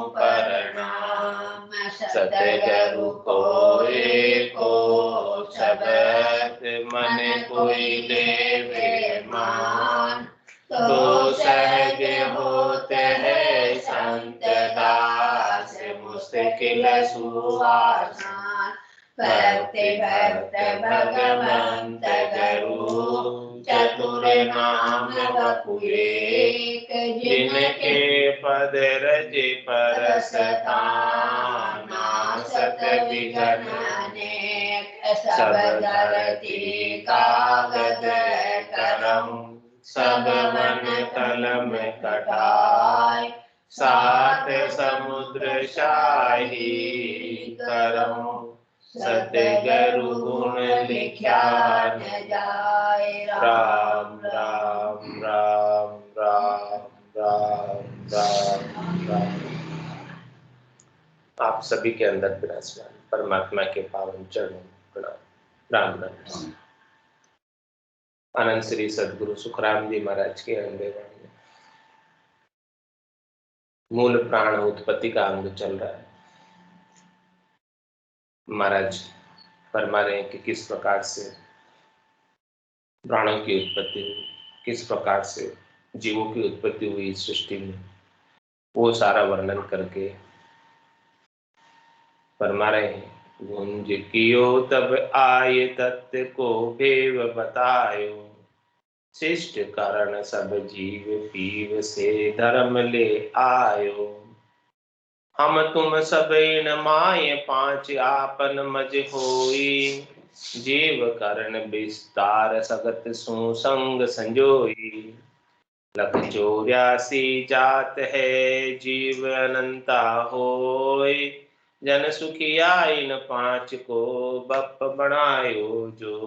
प्रणाम। सतगुरु को एको शब्द मन कोई लेवे मान। तो सहज होते हैं संत दास मुश्किल सुआसान। भक्ति भक्त भगवंत गुरु चतुर नाम बपु एक। जिनके पद रज परसतान नासत विघ्न अनेक। सब धरती कागज कलम सब वन कलम कटाय। सात समुद्र शाही करम सतगुरु गुण लिख्या न जाय। राम राम राम राम राम राम राम। आप सभी के अंदर विराजमान परमात्मा के पावन चरणों प्रणाम। राम राम। आनंद श्री सदगुरु सुखराम जी महाराज के अंगेवाणी में मूल प्राण उत्पत्ति का अंग चल रहा है। महाराज फरमा रहे हैं कि किस प्रकार से प्राणों की उत्पत्ति हुई, किस प्रकार से जीवों की उत्पत्ति हुई इस सृष्टि में, वो सारा वर्णन करके फरमा रहे हैं। गुंज कियो तब आये तत्व को भेव बतायो। शिष्ट कारण सब जीव पीव से धर्म ले आयो। हम तुम सब न माय पांच आपन मज होई। जीव करण विस्तार सगत सुसंग संजोई। लख 84 जात है जीव अनंता होय। जन सुखिया इन पांच को बप बनायो जो।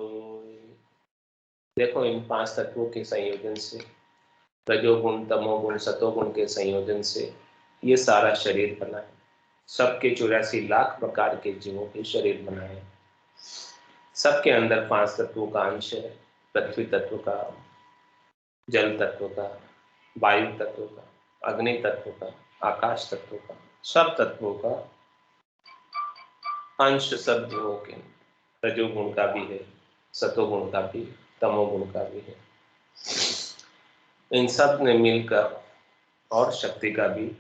देखो इन पांच तत्वों के संयोजन से, रजोगुण तमोगुण सतोगुण के संयोजन से ये सारा शरीर बना है। सबके 84 लाख प्रकार के जीवों के शरीर बनाए। सबके अंदर पांच तत्वों का अंश है। पृथ्वी तत्व का, जल तत्व का, वायु तत्व का, अग्नि तत्व का, आकाश तत्व का, सब तत्वों का अंश सब जीवों के। रजोगुण का भी है, सतोगुण का भी, तमोगुण का भी है। इन सब ने मिलकर, और शक्ति का भी,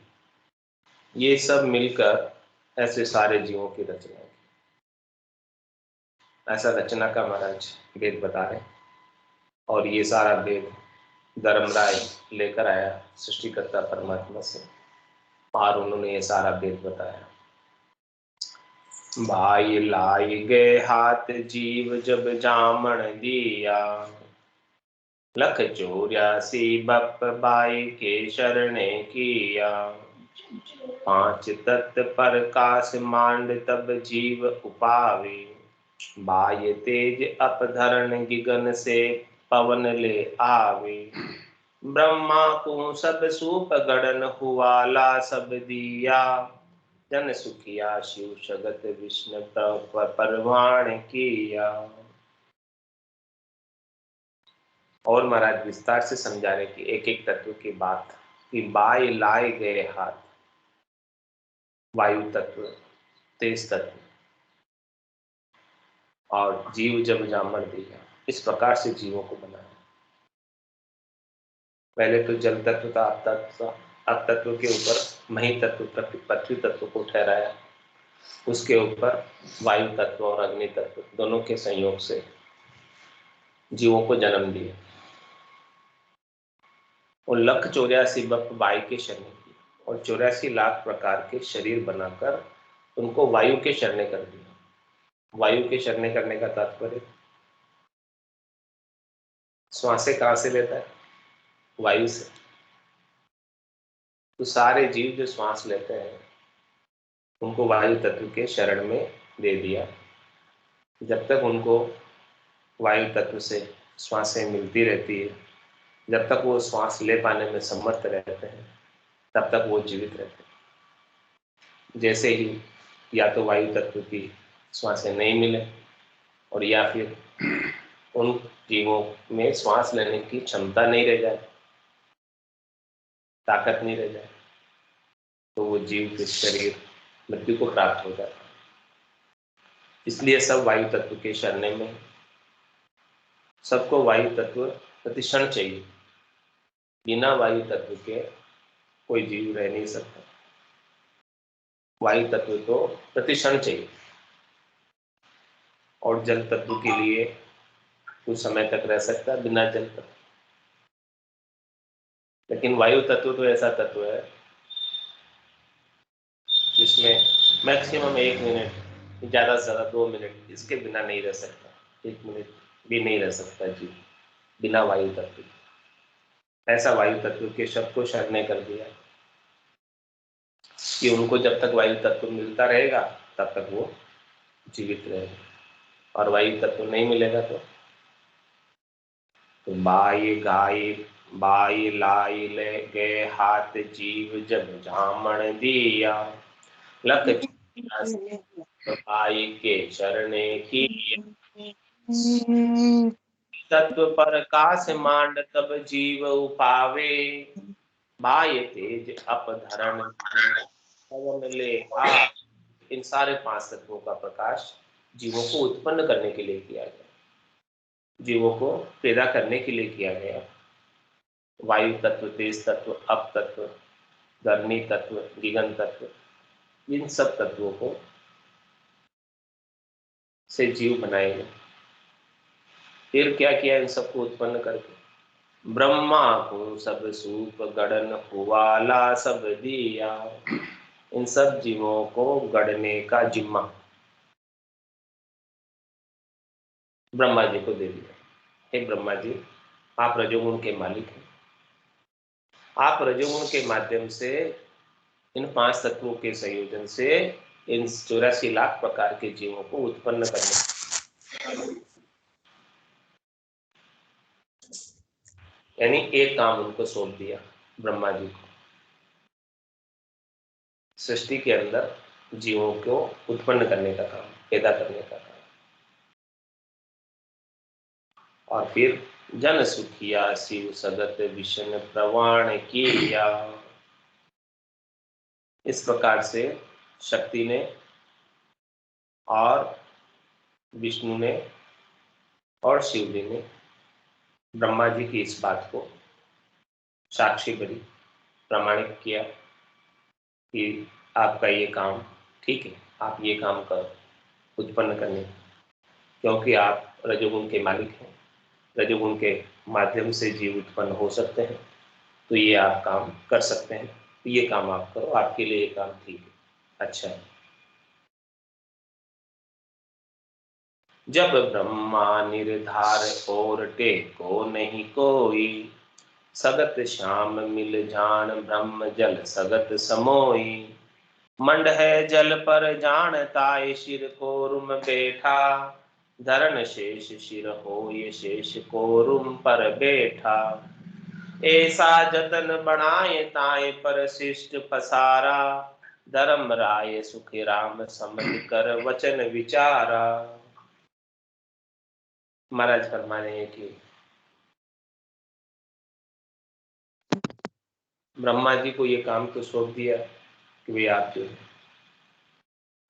ये सब मिलकर ऐसे सारे जीवों की रचना की। ऐसा रचना का महाराज वेद बता रहे। और ये सारा वेद धर्मराय लेकर आया सृष्टिकर्ता परमात्मा से, और उन्होंने ये सारा वेद बताया। भाई लाई गए हाथ जीव जब जामण दिया। लख 84 बप बाई के शरणे किया। पांच तत्व प्रकाश मांड तब जीव उपावे। बाय तेज अपधरण गिगन से पवन ले आवे। ब्रह्मा को सब सूप गड़न हुआला सब दिया। जन सुखिया शिव जगत विष्णु परवान किया। और महाराज विस्तार से समझा रहे कि एक एक तत्व की बात, कि बाय लाए गए हाथ, वायु तत्व, तेज तत्व, और जीव जब जामन दिया, इस प्रकार से जीवों को बनाया। पहले तो जल तत्व था, अब तत्व के ऊपर मही तत्व, पृथ्वी तत्व को ठहराया। उसके ऊपर वायु तत्व और अग्नि तत्व दोनों के संयोग से जीवों को जन्म दिया। और लख 84 बप बाई के शरण किए, और 84 लाख प्रकार के शरीर बनाकर उनको वायु के शरणे कर दिया। वायु के शरणे करने का तात्पर्य, श्वासें कहाँ से लेता है? वायु से। तो सारे जीव जो श्वास लेते हैं उनको वायु तत्व के शरण में दे दिया। जब तक उनको वायु तत्व से श्वासें मिलती रहती है, जब तक वो श्वास ले पाने में समर्थ रहते हैं, तब तक वो जीवित रहते हैं। जैसे ही या तो वायु तत्व की श्वासें नहीं मिले, और या फिर उन जीवों में श्वास लेने की क्षमता नहीं रह जाए, ताकत नहीं रह जाए, तो वो जीव के शरीर मृत्यु को प्राप्त हो जाता है। इसलिए सब वायु तत्व के शरण में, सबको वायु तत्व प्रतिक्षण चाहिए। बिना वायु तत्व के कोई जीव रह नहीं सकता। वायु तत्व तो प्रतिक्षण चाहिए। और जल तत्व के लिए कुछ समय तक रह सकता है बिना जल तत्व, लेकिन वायु तत्व तो ऐसा तत्व है जिसमें मैक्सिमम 1 मिनट, ज़्यादा से ज़्यादा 2 मिनट, इसके बिना नहीं रह सकता। 1 मिनट भी नहीं रह सकता जीव बिना वायु तत्व के। ऐसा वायु तत्व के शब्द को शरण ने कर दिया कि उनको जब तक वायु तत्व मिलता रहेगा तब तक वो जीवित रहेगा, और वायु तत्व नहीं मिलेगा तो बाई गाय बाई लाई ले गए हाथ जीव जब जामण दिया, लख बाई के चरणे की तत्व पर कास मांड तब जीव उपावे, बाय तेज अपधरण पवन ले आ। इन सारे 5 तत्वों का प्रकाश जीवों को उत्पन्न करने के लिए किया गया, जीवों को पैदा करने के लिए किया गया। वायु तत्व, तेज तत्व, अप तत्व, गर्मी तत्व, गीगन तत्व, इन सब तत्वों को से जीव बनाएंगे। फिर क्या किया इन सबको उत्पन्न करके? ब्रह्मा को सब सूप गढ़न हुआला सब दिया। इन सब जीवों को गढ़ने का जिम्मा ब्रह्मा जी को दे दिया। हे ब्रह्मा जी, आप रजोगुण के मालिक हैं। आप रजोगुण के माध्यम से इन 5 तत्वों के संयोजन से इन 84 लाख प्रकार के जीवों को उत्पन्न करने, यानी एक काम उनको सौंप दिया ब्रह्मा जी को, सृष्टि के अंदर जीवों को उत्पन्न करने का काम, पैदा करने का काम। और फिर जन सुखिया शिव सगत विष्णु प्रवाण किया। इस प्रकार से शक्ति ने और विष्णु ने और शिव जी ने ब्रह्मा जी की इस बात को साक्षी बनी, प्रमाणित किया कि आपका ये काम ठीक है, आप ये काम कर उत्पन्न करने, क्योंकि आप रजोगुण के मालिक हैं, रजोगुण के माध्यम से जीव उत्पन्न हो सकते हैं, तो ये आप काम कर सकते हैं, तो ये काम आप करो, आपके लिए ये काम ठीक है, अच्छा है। जब ब्रह्मा निर्धार और टेको नहीं कोई, सगत श्याम मिल जान ब्रह्म जल सगत समोई। मंड है जल पर जान ताय शिर को रुम बैठा, धरण शेष शिर हो ये शेष को रुम पर बैठा। ऐसा जतन बनाए ताए पर शिष्ट पसारा, धर्म राय सुख राम समझ कर वचन विचारा। महाराज फरमाने हैं कि ब्रह्मा जी को ये काम तो सौंप दिया कि भाई आप जो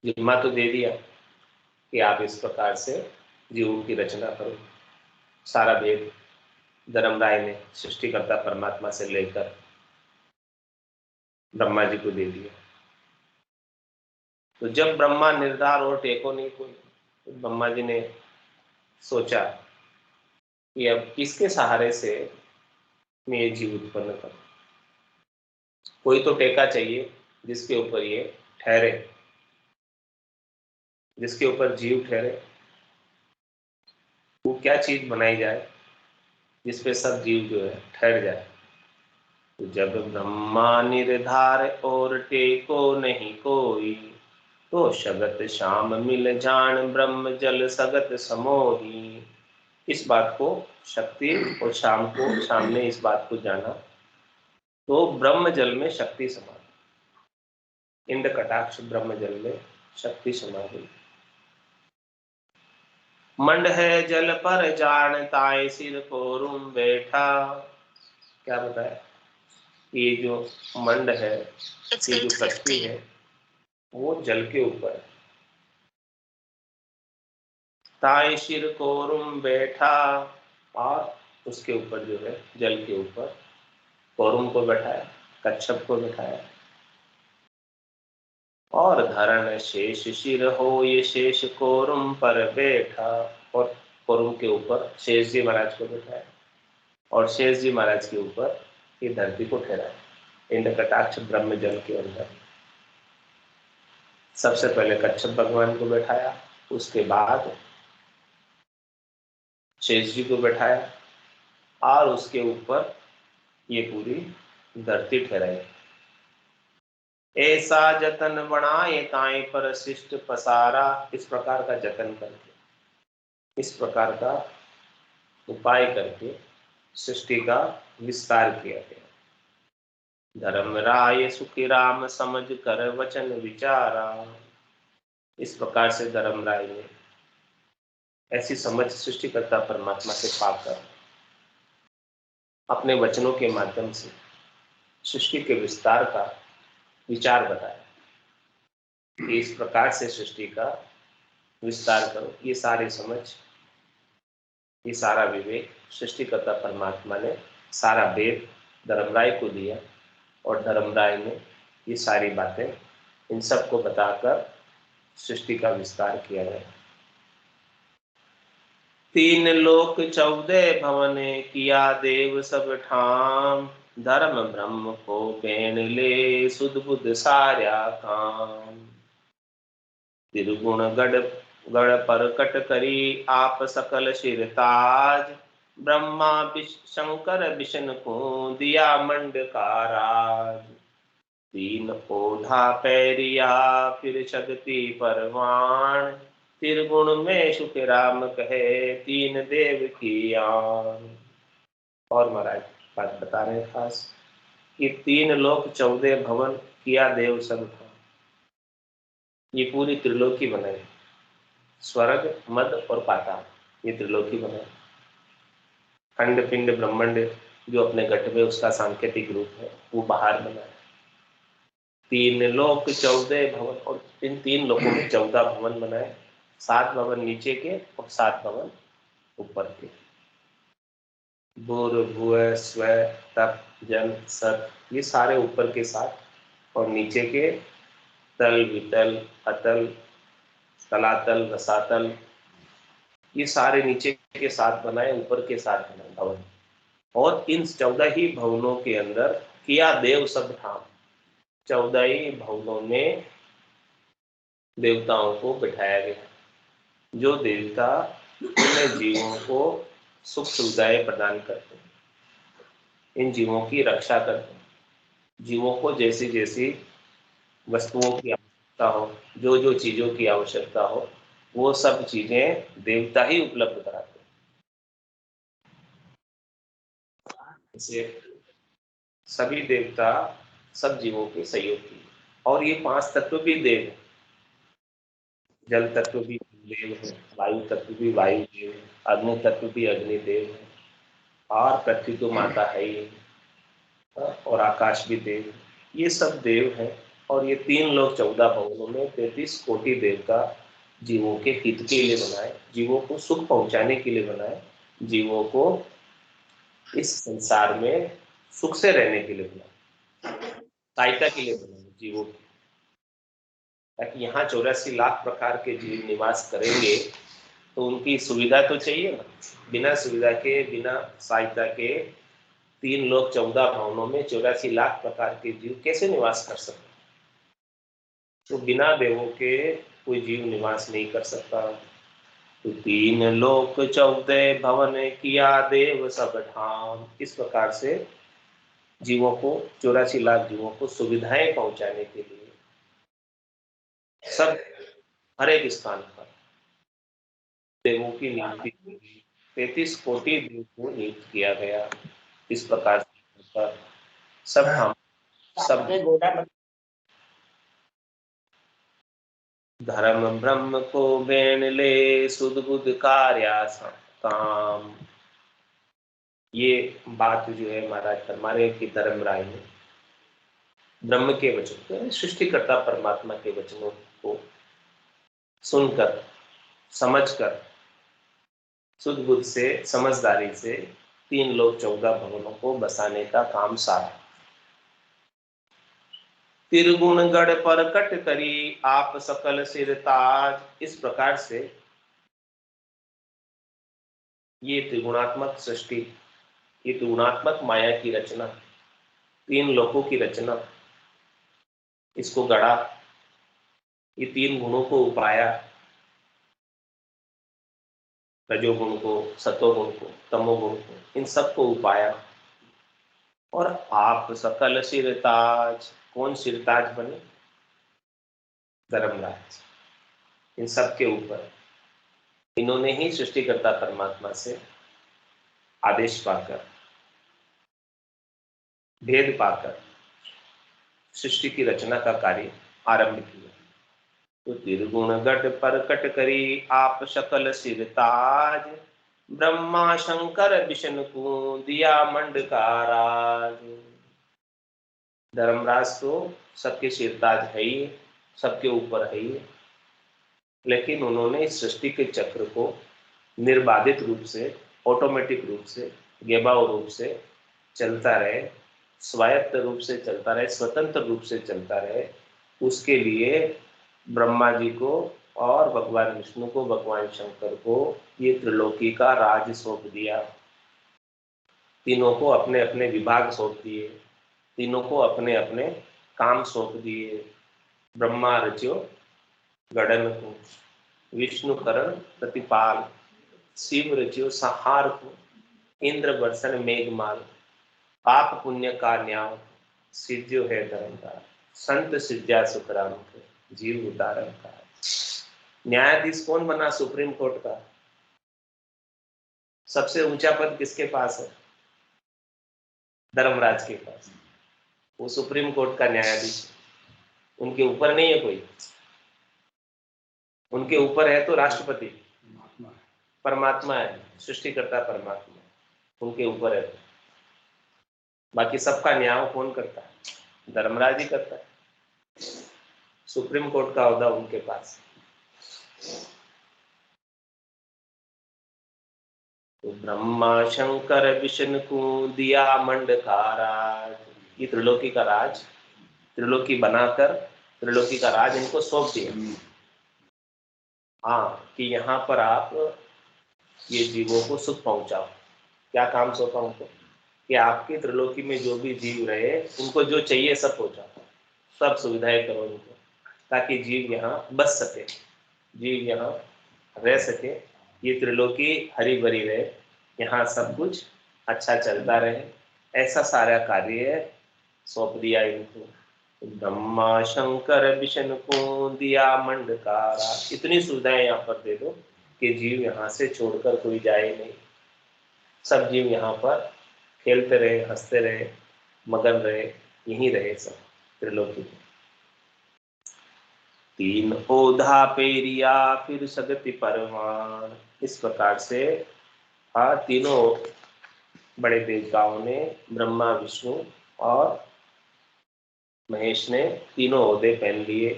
जिम्मा तो दे दिया कि आप इस प्रकार से जीवों की रचना करो। सारा वेद धर्मराय ने सृष्टिकर्ता परमात्मा से लेकर ब्रह्मा जी को दे दिया। तो जब ब्रह्मा निर्धार और टेको नहीं कोई, तो ब्रह्मा जी ने सोचा कि अब किसके सहारे से मैं ये जीव उत्पन्न करूं। कोई तो टेका चाहिए जिसके ऊपर ये ठहरे, जिसके ऊपर जीव ठहरे। वो क्या चीज बनाई जाए जिसपे सब जीव जो है ठहर जाए। तो जब ब्रह्मा निर्धार और टेको नहीं कोई, तो शगत श्याम मिल जान ब्रह्म जल सगत समोही। इस बात को शक्ति और शाम ने इस बात को जाना, तो ब्रह्म जल में शक्ति समा गई। इंद्र कटाक्ष ब्रह्म जल में शक्ति समा गई। मंड है जल पर जान ताए सिर को रूम बैठा। क्या बताया? ये जो मंड है, ये जो पृथ्वी है, वो जल के ऊपर है। ताई शिर कोरुम बैठा, और उसके ऊपर जो है जल के ऊपर कोरुम को बैठाया, कच्छप को बैठाया। और धरण शेष शिर हो, ये शेष कोरुम पर बैठा, और कोरुम के ऊपर शेष जी महाराज को बैठाया, और शेष जी महाराज के ऊपर ये धरती को ठहराया। इंद्र कटाक्ष ब्रह्म जल के अंदर सबसे पहले कच्छप भगवान को बैठाया, उसके बाद शेष जी को बैठाया, और उसके ऊपर ये पूरी धरती ठहराई। ऐसा जतन बनाए ताए पर शिष्ट पसारा, इस प्रकार का जतन करके, इस प्रकार का उपाय करके सृष्टि का विस्तार किया गया। धर्म राय सुखी राम समझ कर वचन विचारा, इस प्रकार से धर्म राय ने ऐसी समझ सृष्टिकर्ता परमात्मा से पाकर अपने वचनों के माध्यम से सृष्टि के विस्तार का विचार बताया कि इस प्रकार से सृष्टि का विस्तार करो। ये सारी समझ, ये सारा विवेक सृष्टिकर्ता परमात्मा ने सारा वेद धर्मराय को दिया, और धर्मराय ने ये सारी बातें इन सबको बताकर सृष्टि का विस्तार किया गया। 3 लोक 14 भवन किया देव सब ठाम, धर्म ब्रह्म को बेन ले सुध बुध सार्या काम। त्रिगुण गढ़ गढ़ पर कट करी आप सकल शिरताज, ब्रह्मा शंकर विष्णु को दिया मंड का राज। 3 ओढ़ा पैरिया फिर शक्ति परवान, त्रिगुण में सुख राम कहे 3 देव की आन। और महाराज बात बता रहे खास कि 3 लोक 14 भवन किया देव सब था। ये पूरी त्रिलोकी बनाई, स्वर्ग मध्य और पाताल, ये त्रिलोकी बनाई। खंड पिंड ब्रह्मांड जो अपने घट में उसका सांकेतिक रूप है, वो बाहर बनाया। 3 लोक 14 भवन, और इन 3 लोकों में 14 भवन बनाए। 7 भवन नीचे के और 7 भवन ऊपर के। भूर भुव स्व तप जल सत, ये सारे ऊपर के 7, और नीचे के तल वितल अतल तलातल रसातल, ये सारे नीचे के 7 बनाए, ऊपर के 7 बनाए भवन। और इन 14 ही भवनों के अंदर किया देव सब ठाम, 14 ही भवनों में देवताओं को बिठाया गया। जो देवता इन जीवों को सुख सुविधाएं प्रदान करते हैं, इन जीवों की रक्षा करते हैं, जीवों को जैसी जैसी वस्तुओं की आवश्यकता हो, जो जो चीजों की आवश्यकता हो, वो सब चीजें देवता ही उपलब्ध कराते हैं। जैसे सभी देवता सब जीवों के सहयोगी, और ये 5 तत्व भी देव है। जल तत्व भी देव है, वायु तत्व भी वायु देव है, अग्नि तत्व भी अग्नि देव है, और पृथ्वी तो माता है ही, और आकाश भी देव है। ये सब देव है, और ये 3 लोग 14 भवनों में 33 कोटि देवता जीवों के हित के लिए बनाए, जीवों को सुख पहुंचाने के लिए बनाए, जीवों को इस संसार में सुख से रहने के लिए बनाए, सहायता के लिए बनाए जीवों की। ताकि यहाँ 84 लाख प्रकार के जीव निवास करेंगे, तो उनकी सुविधा तो चाहिए ना। बिना सुविधा के, बिना सहायता के 3 लोग 14 भवनों में 84 लाख प्रकार के जीव कैसे निवास कर सकते? तो बिना देवों के कोई जीव निवास नहीं कर सकता। तो 3 लोक 14 भवन किया देव सब ठाम, इस प्रकार से जीवों को 84 लाख जीवों को सुविधाएं पहुंचाने के लिए सब हर एक स्थान पर देवों की नियुक्ति, 33 कोटि देव को नियुक्त किया गया। इस प्रकार से सब हम सब धर्म ब्रह्म को बेन ले सुध बुध कार्या काम। ये बात जो है महाराज फरमा रहे कि धर्मराय ने ब्रह्म के वचन, सृष्टिकर्ता परमात्मा के वचनों को सुनकर, समझकर, सुध बुद्ध से, समझदारी से 3 लोक 14 भवनों को बसाने का काम सारा। त्रिगुण गढ़ पर कट करी आप सकल सिर ताज। इस प्रकार से ये त्रिगुणात्मक सृष्टि, ये त्रिगुणात्मक माया की रचना, 3 लोकों की रचना, इसको गढ़ा, ये 3 गुणों को उपाया, रजोगुण को, सतोगुण को, तमोगुण को, इन सबको उपाया। और आप सकल सिरताज, कौन सिरताज बने? धर्मराज। इन सब के ऊपर इन्होंने ही सृष्टिकर्ता परमात्मा से आदेश पाकर, भेद पाकर सृष्टि की रचना का कार्य आरंभ किया। तो त्रिगुण गढ़ पर कट करी आप सकल सिरताज, ब्रह्मा शंकर विष्णु को दिया मंड का राज। धर्मराज तो सबके सिरताज है ही, सबके ऊपर है ही, लेकिन उन्होंने इस सृष्टि के चक्र को निर्बाधित रूप से, ऑटोमेटिक रूप से, गेबाव रूप से चलता रहे, स्वायत्त रूप से चलता रहे, स्वतंत्र रूप से चलता रहे, उसके लिए ब्रह्मा जी को और भगवान विष्णु को, भगवान शंकर को ये त्रिलोकी का राज सौंप दिया। तीनों को अपने अपने विभाग सौंप दिए, तीनों को अपने अपने काम सौंप दिए। ब्रह्मा रच्यो गड़न को, विष्णु करण प्रतिपाल, शिव रच्यो संहार को, इंद्र बरसन मेघमाल, पाप पुण्य का न्याय सिद्धियो है धर्म का, संत सिद्ध्या सुखराम के, जीव उदाहरण का। न्यायाधीश कौन बना सुप्रीम कोर्ट का? सबसे ऊंचा पद किसके पास है? धर्मराज के पास। वो सुप्रीम कोर्ट का न्यायाधीश, उनके ऊपर नहीं है कोई। उनके ऊपर है तो राष्ट्रपति, परमात्मा है, सृष्टिकर्ता परमात्मा, उनके ऊपर है। बाकी सबका न्याय कौन करता है? धर्मराज ही करता है। सुप्रीम कोर्ट का ओहदा उनके पास। तो ब्रह्मा शंकर विष्णु को दिया मंड का राज, ये त्रिलोकी का राज, त्रिलोकी बनाकर त्रिलोकी का राज इनको सौंप दिया। हाँ, कि यहाँ पर आप ये जीवों को सुख पहुंचाओ। क्या काम सौंपा उनको? कि आपकी त्रिलोकी में जो भी जीव रहे, उनको जो चाहिए सब पहुंचाओ, सब सुविधाएं करो उनको, ताकि जीव यहाँ बच सके, जीव यहाँ रह सके, ये त्रिलोकी हरी भरी रहे, यहाँ सब कुछ अच्छा चलता रहे, ऐसा सारा कार्य सौंप दिया इनको। ब्रह्मा शंकर विष्णु को दिया मंड का राज। इतनी सुविधाएं यहाँ पर दे दो कि जीव यहाँ से छोड़कर कोई जाए नहीं, सब जीव यहाँ पर खेलते रहे, हंसते रहे, मगन रहे, यहीं रहे सब त्रिलोकी में। 3 ओधा पेरिया फिर सगति परवान। इस प्रकार से तीनों बड़े देवताओं ने, ब्रह्मा विष्णु और महेश ने तीनों ओहदे पहन लिए।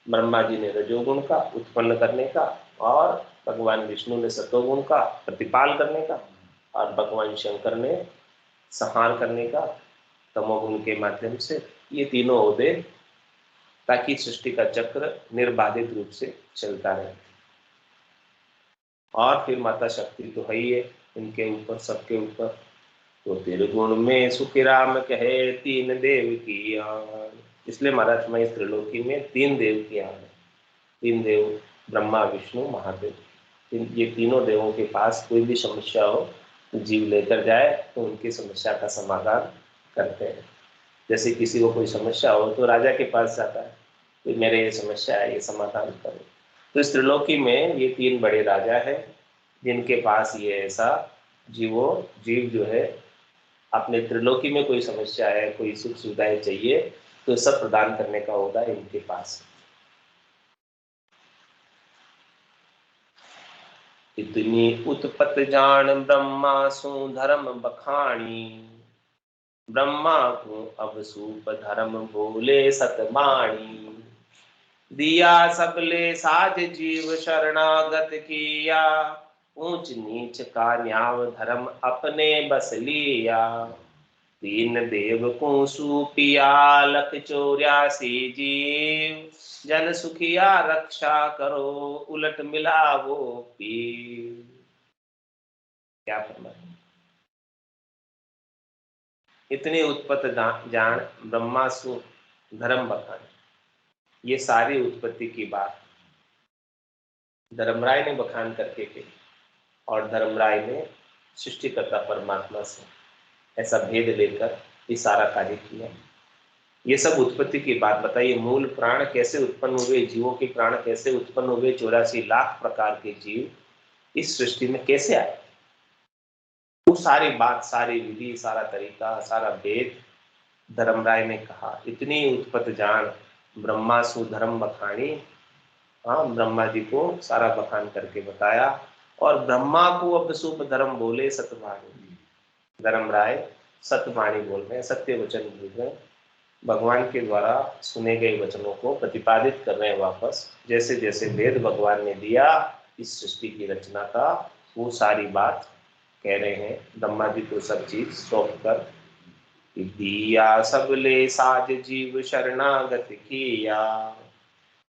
ब्रह्मा जी ने रजोगुण का उत्पन्न करने का, और भगवान विष्णु ने सतोगुण का प्रतिपाल करने का, और भगवान शंकर ने संहार करने का तमोगुण के माध्यम से। ये तीनों ओहदे, ताकि सृष्टि का चक्र निर्बाधित रूप से चलता रहे। और फिर माता शक्ति तो है ही है इनके ऊपर, सबके ऊपर। तो त्रिगुण में सुखी राम कहे 3 देव की आन। इसलिए महाराज मैं इस त्रिलोकी में 3 देव की आन है। 3 देव, ब्रह्मा विष्णु महादेव, ये तीनों देवों के पास कोई भी समस्या हो तो जीव लेकर जाए तो उनकी समस्या का समाधान करते हैं। जैसे किसी को कोई समस्या हो तो राजा के पास जाता है कि मेरे ये समस्या है, ये समाधान करो। तो इस त्रिलोकी में ये 3 बड़े राजा हैं जिनके पास ये ऐसा जीव जो है, अपने त्रिलोकी में कोई समस्या है, कोई सुख सुविधाएं चाहिए, तो सब प्रदान करने का होगा इनके पास। इतनी उत्पत जान ब्रह्मा सु धर्म बखानी, ब्रह्मा को अब सूप धर्म बोले सतवाणी, दिया सबले साज जीव शरणागत किया, ऊंच नीच का न्याव धर्म अपने बस लिया, तीन देव को सूपिया लख 84 जीव, जन सुखिया रक्षा करो उलट मिला वो पीर। क्या फरमाया, इतनी उत्पत्ति जान ब्रह्मा सु धर्म बखान, ये सारी उत्पत्ति की बात धर्मराय ने बखान करके की, और धर्मराय ने सृष्टिकर्ता परमात्मा से ऐसा भेद लेकर ये सारा कार्य किया। ये सब उत्पत्ति की बात बताइए, मूल प्राण कैसे उत्पन्न हुए, जीवों के प्राण कैसे उत्पन्न हुए, 84 लाख प्रकार के जीव इस सृष्टि में कैसे आए, वो सारी बात, सारी विधि, सारा तरीका, सारा भेद धर्मराय ने कहा। इतनी उत्पत्ति जान ब्रह्मा सु धर्म बखानी, हाँ, ब्रह्मा जी को सारा बखान करके बताया, और ब्रह्मा को अब शुभ धर्म बोले सतवाणी, धर्मराय सतवाणी बोल रहे हैं, सत्य वचन बोल रहे हैं, भगवान के द्वारा सुने गए वचनों को प्रतिपादित कर रहे हैं वापस। जैसे जैसे वेद भगवान ने दिया इस सृष्टि की रचना का, वो सारी बात कह रहे हैं, ब्रह्मा जी को सब चीज सौंप कर, दिया सबले साज जीव शरणागत किया,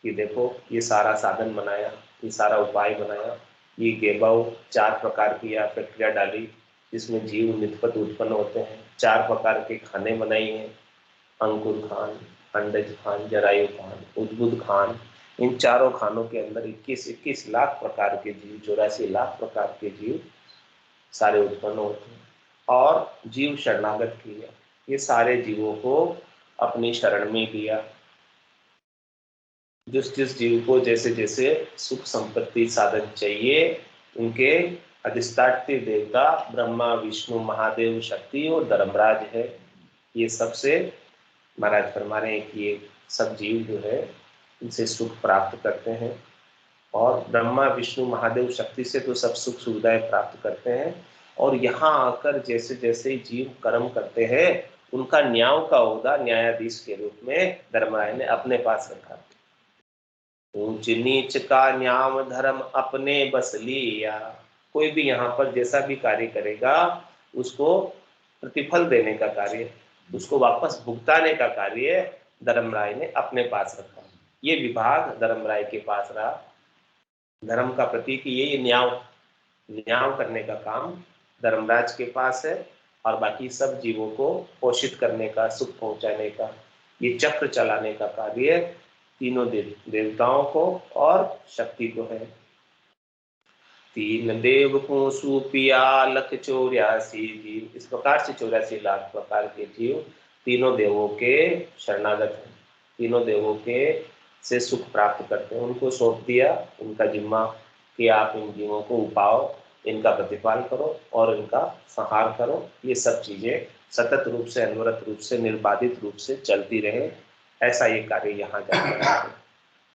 कि देखो ये सारा साधन बनाया, ये सारा उपाय बनाया, ये गेबव 4 प्रकार की या प्रक्रिया डाली जिसमें जीव निष्पत उत्पन्न होते हैं, 4 प्रकार के खाने बनाई हैं, अंकुर खान, अंडज खान, जरायु खान, उद्बुद्ध खान, इन चारों खानों के अंदर 21 लाख प्रकार के जीव, 84 लाख प्रकार के जीव सारे उत्पन्न होते हैं, और जीव शरणागत किया, ये सारे जीवों को अपनी शरण में लिया। जिस जिस जीव को जैसे जैसे सुख संपत्ति साधन चाहिए, उनके अधिष्ठात्री देवता ब्रह्मा विष्णु महादेव शक्ति और धर्मराज है, ये सबसे महाराज फरमा रहे हैं कि ये सब जीव जो है इनसे सुख प्राप्त करते हैं, और ब्रह्मा विष्णु महादेव शक्ति से तो सब सुख सुविधाएं प्राप्त करते हैं, और यहाँ आकर जैसे जैसे जीव कर्म करते हैं उनका न्याय का ओहदा न्यायाधीश के रूप में धर्मराय ने अपने पास रखा। ऊंच नीच का न्याय धर्म अपने बस लिया, कोई भी यहाँ पर जैसा भी कार्य करेगा उसको प्रतिफल देने का कार्य, उसको वापस भुगताने का कार्य धर्मराय ने अपने पास रखा। ये विभाग धर्मराय के पास रहा, धर्म का प्रतीक ये न्याय, न्याय करने का काम धर्मराज के पास है, और बाकी सब जीवों को पोषित करने का, सुख पहुंचाने का, ये चक्र चलाने का कार्य तीनों देवताओं को और शक्ति को है। तीन देव को सूपिया लख 84 जीव, इस प्रकार से 84 लाख प्रकार के जीव तीनों देवों के शरणागत हैं, तीनों देवों के से सुख प्राप्त करते हैं, उनको सौंप दिया, उनका जिम्मा कि आप इन जीवों को उपाओ, इनका प्रतिपाल करो और इनका संहार करो, ये सब चीजें सतत रूप से, अनवरत रूप से, निर्बाधित रूप से चलती रहे, ऐसा ये कार्य यहाँ जाता है।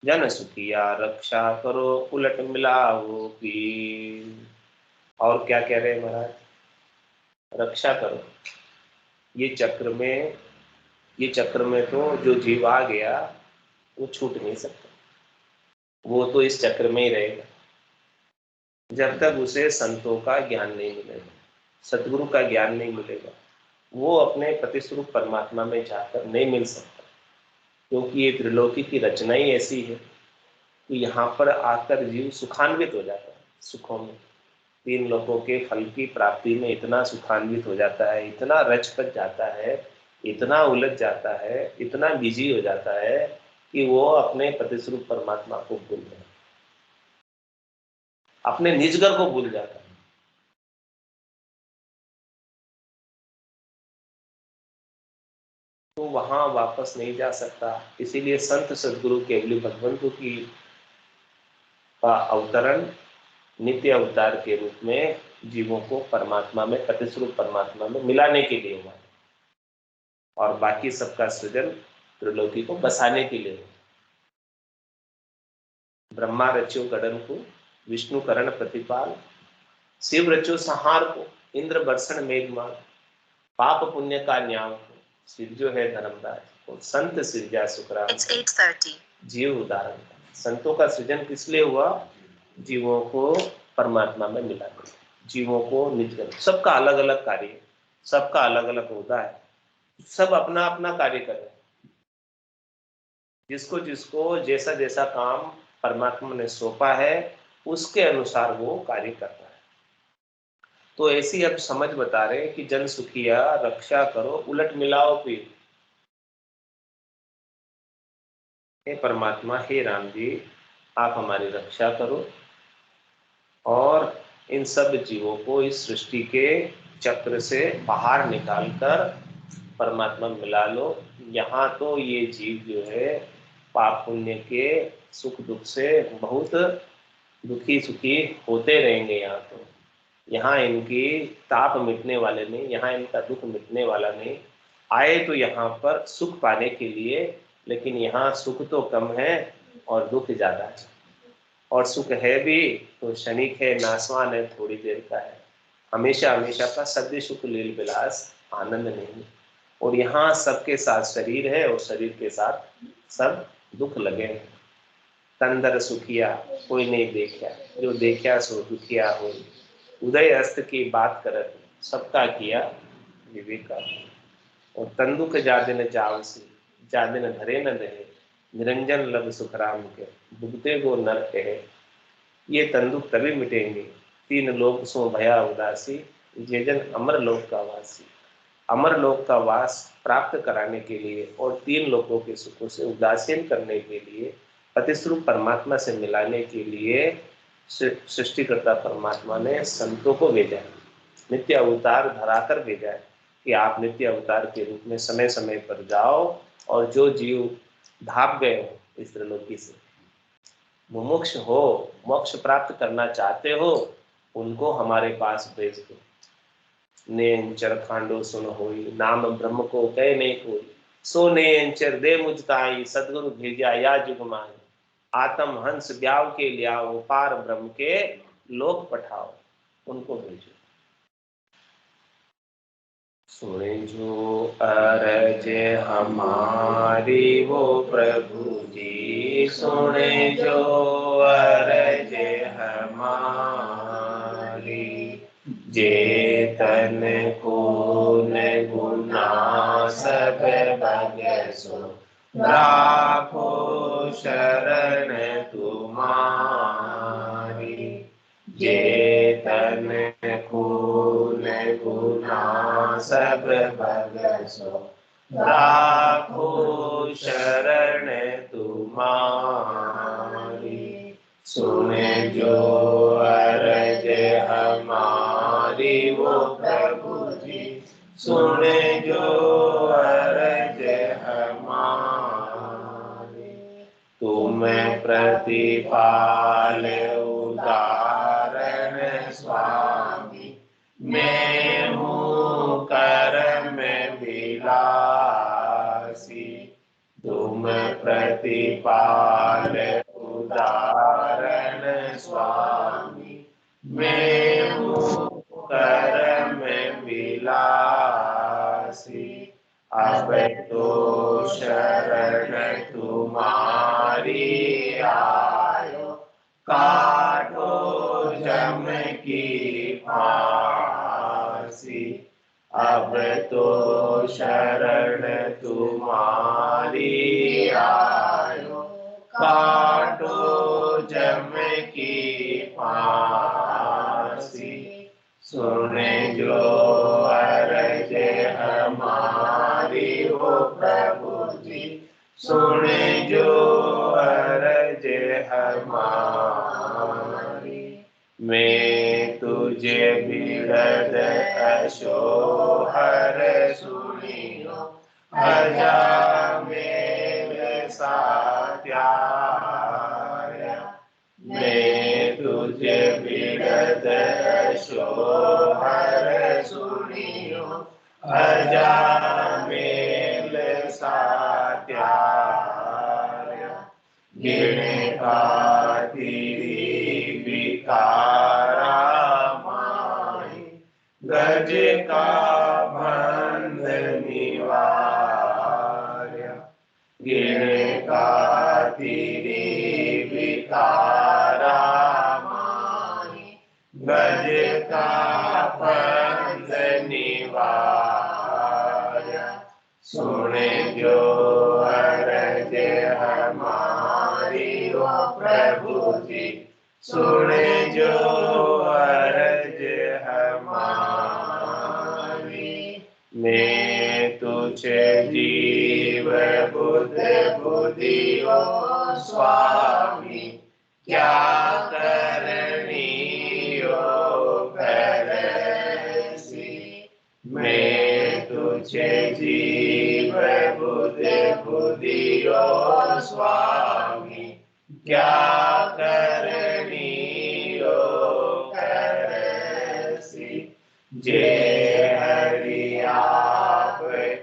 जन सुखिया रक्षा करो उलट मिलाओ की, और क्या कह रहे हैं महाराज, रक्षा करो, ये चक्र में, ये चक्र में तो जो जीव आ गया वो छूट नहीं सकता, वो तो इस चक्र में ही रहेगा जब तक उसे संतों का ज्ञान नहीं मिलेगा, सतगुरु का ज्ञान नहीं मिलेगा, वो अपने प्रतिस्वरूप परमात्मा में जाकर नहीं मिल सकता, क्योंकि ये त्रिलोकी की रचना ही ऐसी है कि यहाँ पर आकर जीव सुखान्वित हो जाता है, सुखों में, 3 लोकों के फल की प्राप्ति में इतना सुखान्वित हो जाता है, इतना रच पच जाता है, इतना उलझ जाता है, इतना बिजी हो जाता है कि वो अपने प्रतिस्वरूप परमात्मा को भूल जाता है, अपने निजगर को भूल जाता है। तो वहां वापस नहीं जा सकता, इसीलिए संत सदगुरु केवली भगवंतु की का अवतरण नित्य अवतार के रूप में जीवों को परमात्मा में, प्रतिस्वरूप परमात्मा में मिलाने के लिए हुआ, और बाकी सबका सृजन त्रिलोकी को बसाने के लिए हुआ। ब्रह्मा रचो गड़न को, विष्णु करण प्रतिपाल, शिव रचो संहार को, इंद्र बर्षण मेघमाल, पाप पुण्य का न्याय सिर जो है धर्मराज, और संत सृजा सुखराम। It's 8:30। जीव उदाहरण, संतों का सृजन किस लिए हुआ? जीवों को परमात्मा में मिलाने, जीवों को निज कर। सबका अलग अलग कार्य, सबका अलग अलग होता है, सब अपना अपना कार्य कर रहे हैं। जिसको जिसको जैसा जैसा काम परमात्मा ने सौंपा है उसके अनुसार वो कार्य करता है। तो ऐसी अब समझ बता रहे कि जन सुखिया रक्षा करो, उलट मिलाओ पीर। हे परमात्मा, हे राम जी, आप हमारी रक्षा करो और इन सब जीवों को इस सृष्टि के चक्र से बाहर निकालकर परमात्मा मिला लो। यहाँ तो ये जीव जो है पाप पुण्य के सुख दुख से बहुत दुखी सुखी होते रहेंगे। यहाँ इनकी ताप मिटने वाले नहीं, यहाँ इनका दुख मिटने वाला नहीं। आए तो यहाँ पर सुख पाने के लिए, लेकिन यहाँ सुख तो कम है और दुख ज्यादा है, और सुख है भी तो क्षणिक है, नासवान है, थोड़ी देर का है। हमेशा हमेशा का सद्य सुख लील विलास आनंद नहीं। और यहाँ सबके साथ शरीर है और शरीर के साथ सब दुख लगे हैं। तंदर सुखिया कोई नहीं देखा, जो देखा सो दुखिया हो। उदय अस्त की बात करत सबका किया विवेका। और तंदुक जादिन जावसी, जादिन धरे न दहे, निरंजन लब सुखराम के, भुगते गो नर कहे। ये तंदुक तभी मिटेंगे, तीन लोक सो भया उदासी, जे जन अमर लोक का वासी। अमर लोक का वास प्राप्त कराने के लिए और तीन लोकों के सुखों से उदासीन करने के लिए, पतिस्वरूप परमात्मा से मिलाने के लिए सृष्टिकर्ता परमात्मा ने संतों को भेजा है, नित्य अवतार धराकर भेजा है कि आप नित्य अवतार के रूप में समय समय पर जाओ और जो जीव भाग गए हो इस त्रिलोकी से, मुमुक्ष हो, मोक्ष प्राप्त करना चाहते हो, उनको हमारे पास भेज दो। नेंचर खांडो सुन होई, नाम ब्रह्म को कह नहीं कोई। सो नेंचर दे मुझ ताई, सदगुरु भेजा या जुग माई। आत्म हंस ब्याव के लियाओ, पार ब्रह्म के लोक पठाओ। उनको भेजो। सुने जो अरज हमारी वो प्रभु जी, सुने जो अरज हमारी। जेतन को न गुना सब बगसो, राखो शरण तुम्हारी। जेतन खून गुना सब बगसो, राखो शरण तुम्हारी। सुने जो अरज हमारी वो प्रभु जी, सुने जो अरज हमारी। तुम प्रतिपाल उदाहरण स्वामी, मैं हूँ कर्म विलासी। तुम प्रतिपाल उदाहरण स्वामी, मैं हूँ कर्म विलासी। अब तो शरण तुम्हारी आयो, काटो जम की फांसी। अब तो शरण तुम्हारी आयो, काटो जम की फांसी। सुने जो अरज हमारी वो प्रभु जी, सुने जो अरज हमारी। मैं तुझे बिरद अशोहर सुनियो, अजा मेरे सात्याया। मैं तुझे बिरद अशोहर सुनियो, अजा मेरे सात्याया। गिणे का विकारा माही, गज का विकारा माही, गज का पंथ निवारा। सुने जो अरज हमारी ओ प्रभु जी, सुने जो अरज हमारी। मैं तुझे जीव बुद्ध बुद्धि ओ स्वामी, क्या करनी ओ करसी। मैं तुझे जीव बुद्ध बुद्धि ओ स्वामी, क्या करनी ओ करसी। जे हरि आप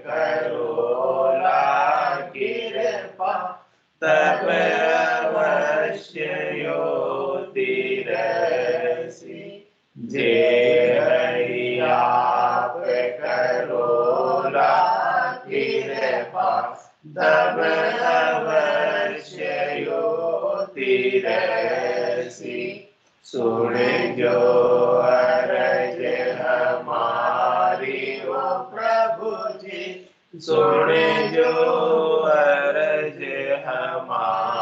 करोला कृपा, तब अवश्य योति रसी। जे हरि आप करोला कृपा, तब अवश्य योति रसी। सुन जो अरज हमारी ओ प्रभु जी, सुन जो अरज हमारी।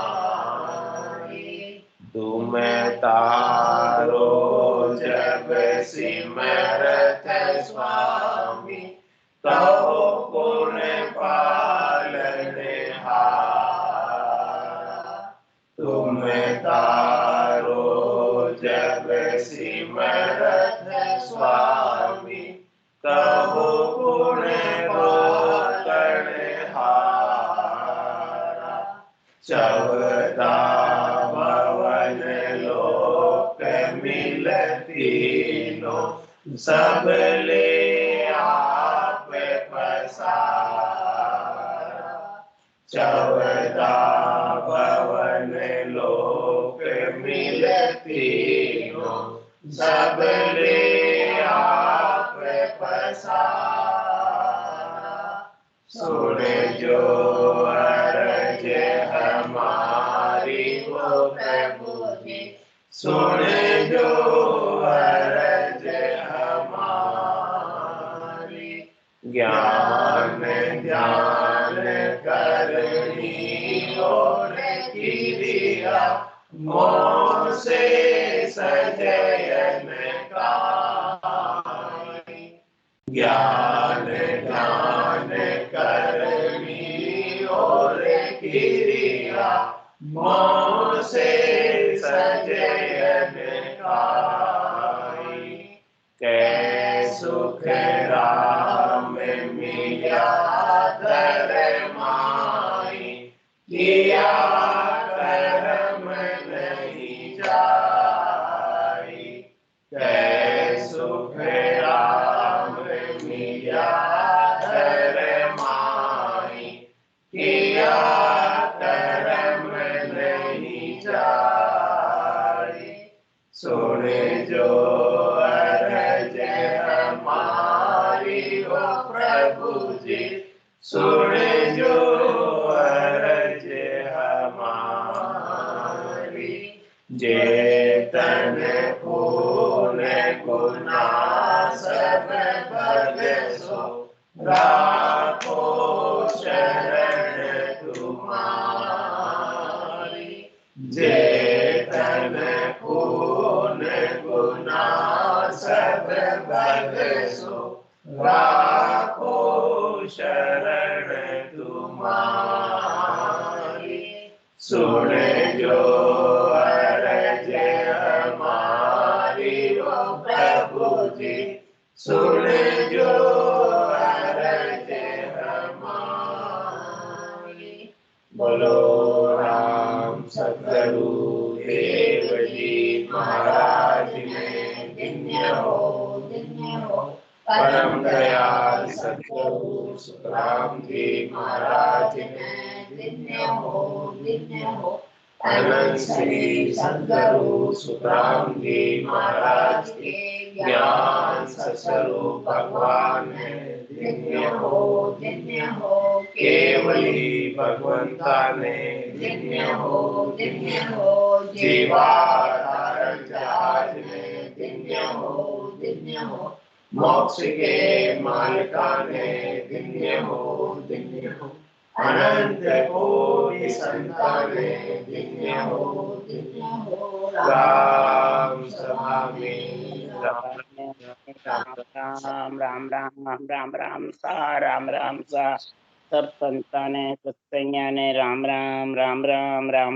तुम तारो जब सिमरत स्वामी, कहो पुन पालनहारा। तुम तारो जब सिमरत स्वामी, कहो पुन पालनहारा। चौदा भवन लोक मिलतीनो, सब ले आप पसारा। चौदा भवन लोक मिलतीनो, सब ले आप पसारा। सुन जो अरज हमारी ओ प्रभु जी, सुन जो अरज हमारी। ज्ञान ध्यान करनी और क्रिया, मोह से सजयन काई। ज्ञान ध्यान करनी और क्रिया, मोह से सजयन काई। कै सुख राम मिया धर माई, किया कर्म नहीं जाई। कै सुख राम मिया धर माई, किया कर्म नहीं जाई। सुन जो अरज हमारी ओ प्रभु जी, सुन जो अरज हमारी। जेतन खून गुना सब बगसो, राखो शरण तुम्हारी। जेतन खून गुना सब बगसो, राखो शरण तुम्हारी। सुन जो अरज हमारी ओ प्रभु जी, सुन जो अरज हमारी। बोलो राम सतगुरु देव जी महाराज में धन्य हो, धन्य हो। परम दयाल सतगुरु सुखराम जी महाराज में धन्य हो, धन्य हो। अनंत श्री सद्गुरु सुखराम जी महाराज के ज्ञान सस्वरूप भगवान में धन्य हो, धन्य हो। केवली भगवंता ने दिव्य हो जीवाधारण जहाज में दिव्य हो मोक्ष के मालिकाने दिव्य हो अनंत कोटि संताने दिव्य हो राम सभा में राम राम राम राम राम राम सा राम राम सा सब संताने सत्संज्ञाने राम राम राम राम राम